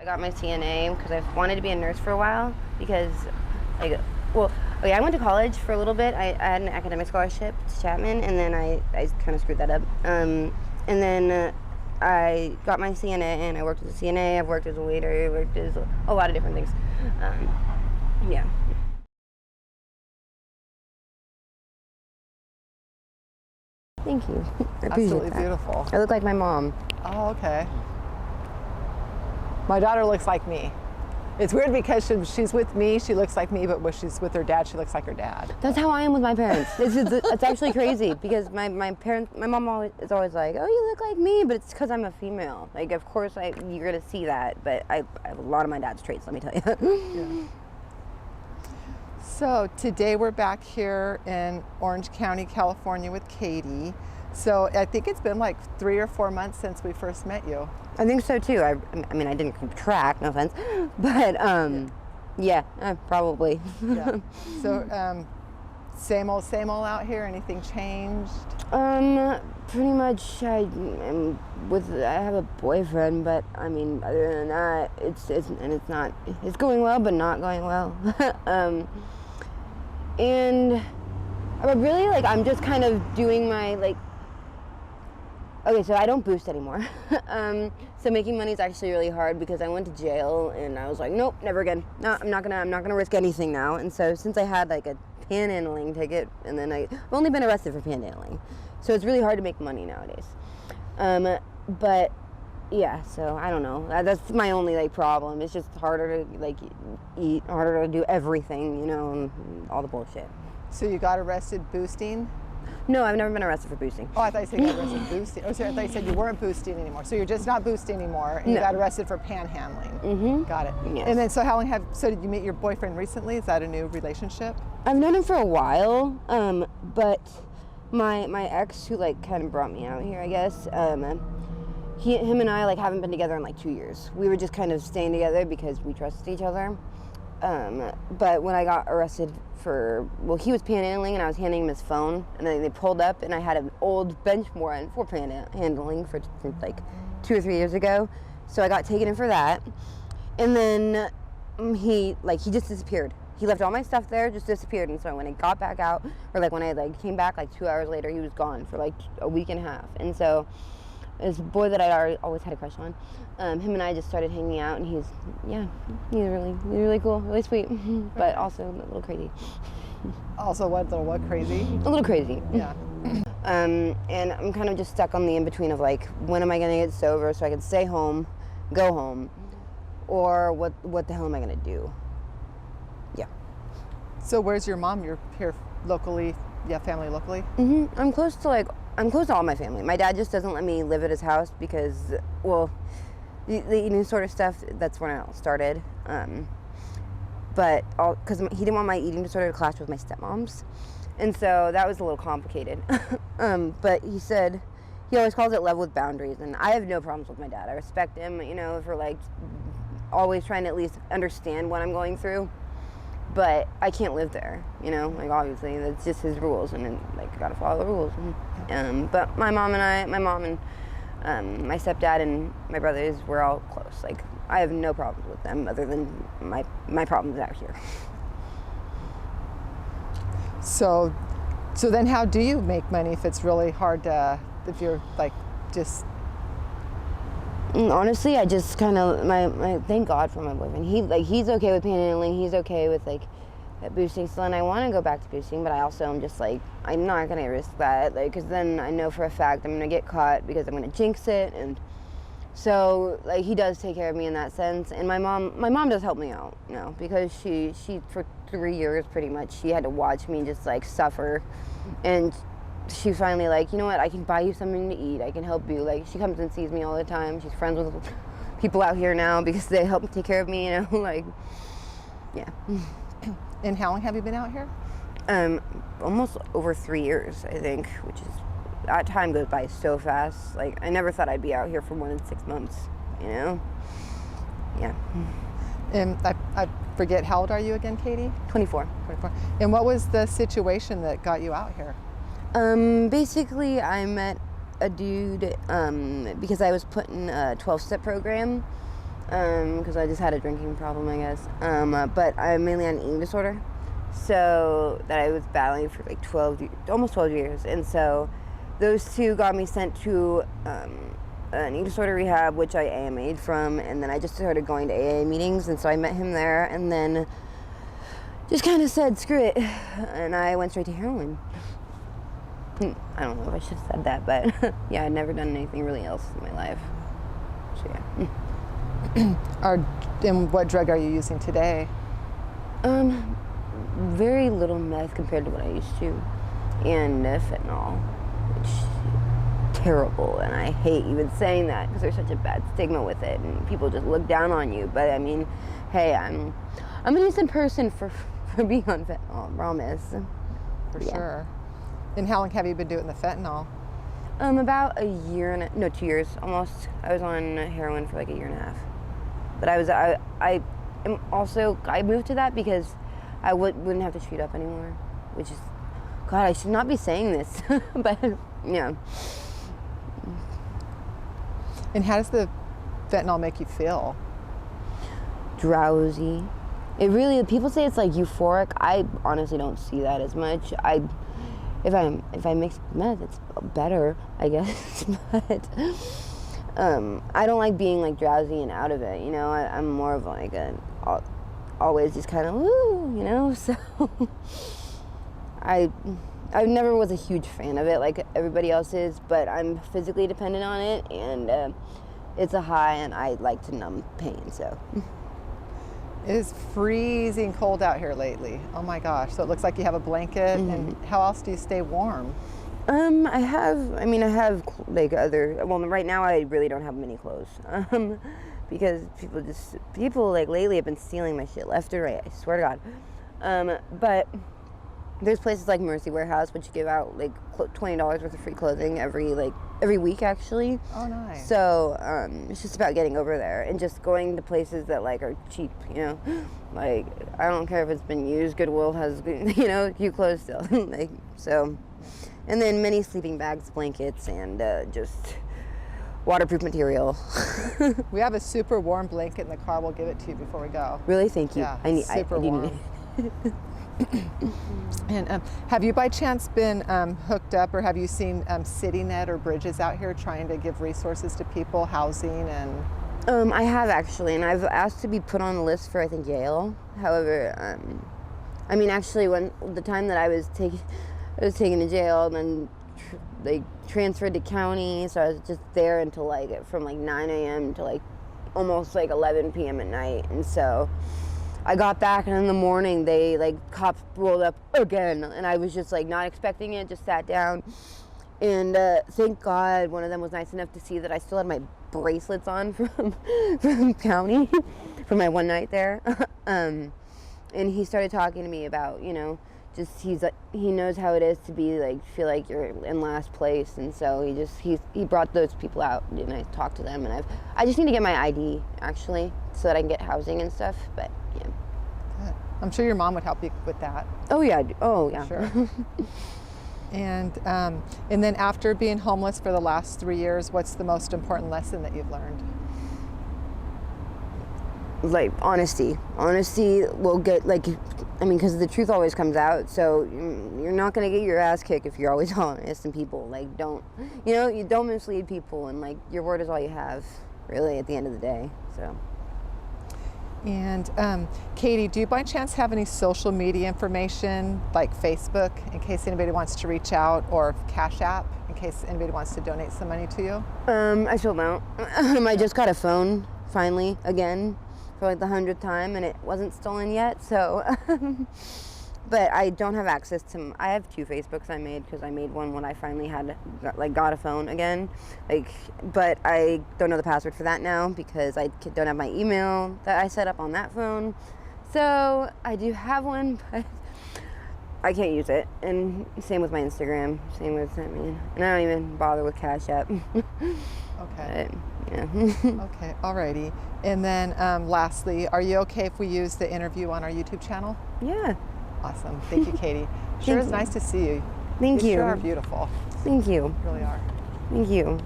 I got my CNA because I've wanted to be a nurse for a while because, like, well, okay, I went to college for a little bit. I had an academic scholarship to Chapman, and then I kind of screwed that up. And then I got my CNA, and I worked as a CNA. I've worked as a waiter. I worked as a lot of different things. Yeah. Thank you. I appreciate Absolutely that. beautiful. I look like my mom. Oh, okay. My daughter looks like me. It's weird because she's with me, she looks like me, but when she's with her dad, she looks like her dad. That's how I am with my parents. It's actually crazy because my mom is always like, oh, you look like me, but it's because I'm a female. Like, of course, you're gonna see that, but I have a lot of my dad's traits, let me tell you. Yeah. So today we're back here in Orange County, California with Katie. So I think it's been like 3 or 4 months since we first met you. I think so too. I mean, I didn't keep track, no offense, but yeah, probably. Yeah. So same old out here. Anything changed? Pretty much. I have a boyfriend, but I mean, other than that, it's going well, but not going well. And really, like, I'm just kind of doing my, like, okay, so I don't boost anymore. So making money is actually really hard because I went to jail and I was like, nope, never again. No, I'm not gonna risk anything now. And so since I had like a panhandling ticket, and then I've only been arrested for panhandling, so it's really hard to make money nowadays. But yeah, so I don't know. That's my only like problem. It's just harder to like eat, harder to do everything, you know, and all the bullshit. So you got arrested boosting? No, I've never been arrested for boosting. Oh, I thought you said you got arrested boosting. Oh, sorry, I thought you said you weren't boosting anymore. So you're just not boosting anymore, and you got arrested for panhandling. Mm-hmm. Got it. Yes. And then, so so did you meet your boyfriend recently? Is that a new relationship? I've known him for a while, but my ex, who like kind of brought me out here, I guess, him and I like haven't been together in like 2 years. We were just kind of staying together because we trusted each other. But when I got arrested he was panhandling and I was handing him his phone, and then they pulled up and I had an old bench warrant for panhandling for like 2 or 3 years ago. So I got taken in for that. And then he just disappeared. He left all my stuff there, just disappeared. And so when I got back out, or like when I like came back like 2 hours later, he was gone for like a week and a half. And so this boy that I always had a crush on, him and I just started hanging out, and he's really cool, really sweet, but also a little crazy. Also, what crazy? A little crazy. Yeah. And I'm kind of just stuck on the in-between of like, when am I gonna get sober so I can stay home, go home, or what the hell am I gonna do? Yeah. So where's your mom? You're here locally, family locally? Mm-hmm. I'm close to all my family. My dad just doesn't let me live at his house because, well, the eating disorder stuff, that's when it all started. But because he didn't want my eating disorder to clash with my stepmom's. And so that was a little complicated. But he said, he always calls it love with boundaries. And I have no problems with my dad. I respect him, you know, for like always trying to at least understand what I'm going through. But I can't live there, you know, like obviously that's just his rules, and then like I gotta follow the rules. But my mom and my stepdad and my brothers, we're all close. Like I have no problems with them other than my problems out here. So then how do you make money if it's really hard to, if you're like just... Honestly, I just kind of, thank God for my boyfriend. He's okay with panhandling. He's okay with like boosting still, and I want to go back to boosting, but I also am just like, I'm not gonna risk that, like, because then I know for a fact I'm gonna get caught because I'm gonna jinx it, and so like he does take care of me in that sense. And my mom does help me out, you know, because she for 3 years pretty much she had to watch me just like suffer, and she finally like, you know what, I can buy you something to eat, I can help you. Like she comes and sees me all the time. She's friends with people out here now because they help take care of me, you know, like, yeah. And how long have you been out here? Almost over 3 years, I think, which is, that time goes by so fast. Like I never thought I'd be out here for more than 6 months, you know? Yeah. And I forget, how old are you again, Katie? 24. 24. And what was the situation that got you out here? Basically, I met a dude because I was put in a 12-step program, because I just had a drinking problem, I guess. But I'm mainly on an eating disorder, so that I was battling for like almost 12 years. And so those two got me sent to an eating disorder rehab, which I AMA'd from, and then I just started going to AA meetings, and so I met him there, and then just kind of said, screw it, and I went straight to heroin. I don't know if I should have said that, but yeah, I'd never done anything really else in my life. So yeah. And what drug are you using today? Very little meth compared to what I used to, and fentanyl, which terrible, and I hate even saying that because there's such a bad stigma with it, and people just look down on you. But I mean, hey, I'm a decent person for being on fentanyl, I promise. For sure. And how long have you been doing the fentanyl? About a year and no, 2 years almost. I was on heroin for like a year and a half. But I moved to that because I wouldn't have to shoot up anymore, which is, God, I should not be saying this, but yeah. And how does the fentanyl make you feel? Drowsy. It really, people say it's like euphoric. I honestly don't see that as much. If I mix meth, it's better, I guess. But I don't like being like drowsy and out of it. You know, I'm more of like always just kind of woo. You know, so I never was a huge fan of it like everybody else is. But I'm physically dependent on it, and it's a high, and I like to numb pain. So. It is freezing cold out here lately. Oh my gosh. So it looks like you have a blanket. Mm-hmm. And how else do you stay warm? I have like right now I really don't have many clothes. Because people like lately have been stealing my shit left and right, I swear to God. But there's places like Mercy Warehouse which give out like $20 worth of free clothing every week actually. Oh, nice. So it's just about getting over there and just going to places that like are cheap, you know. Like I don't care if it's been used, Goodwill has, you know, cute clothes still. Like so, and then many sleeping bags, blankets, and just waterproof material. We have a super warm blanket in the car. We'll give it to you before we go. Really? Thank you. Yeah, super warm. And have you by chance been hooked up, or have you seen CityNet or Bridges out here trying to give resources to people, housing and? I have actually, and I've asked to be put on the list for I think Yale. However, I mean actually when the time that I was taken to jail, and then they transferred to county, so I was just there until from 9 a.m. to almost 11 p.m. at night, and so. I got back, and in the morning they cops rolled up again, and I was just not expecting it. Just sat down, and thank God one of them was nice enough to see that I still had my bracelets on from county for my one night there, and he started talking to me about just he knows how it is to be feel like you're in last place, and so he brought those people out, and I talked to them, and I just need to get my ID actually so that I can get housing and stuff, but. Yeah. Good. I'm sure your mom would help you with that. Oh yeah. Oh yeah. Sure. And then after being homeless for the last 3 years, what's the most important lesson that you've learned? Honesty. Honesty will get because the truth always comes out. So you're not gonna get your ass kicked if you're always honest, and people you don't mislead people, and your word is all you have, really, at the end of the day. So. And Katie, do you by chance have any social media information like Facebook in case anybody wants to reach out, or Cash App in case anybody wants to donate some money to you? I still don't. I just got a phone finally again for the 100th time, and it wasn't stolen yet. So, but I don't have access to. I have 2 Facebooks I made because I made one when I finally got a phone again. But I don't know the password for that now because I don't have my email that I set up on that phone. So I do have one, but I can't use it. And same with my Instagram. Same with and I don't even bother with Cash App. Okay. But, yeah. Okay. Alrighty. And then lastly, are you okay if we use the interview on our YouTube channel? Yeah. Awesome. Thank you, Katie. Sure is nice to see you. Thank you. You sure are beautiful. Thank you. You really are. Thank you.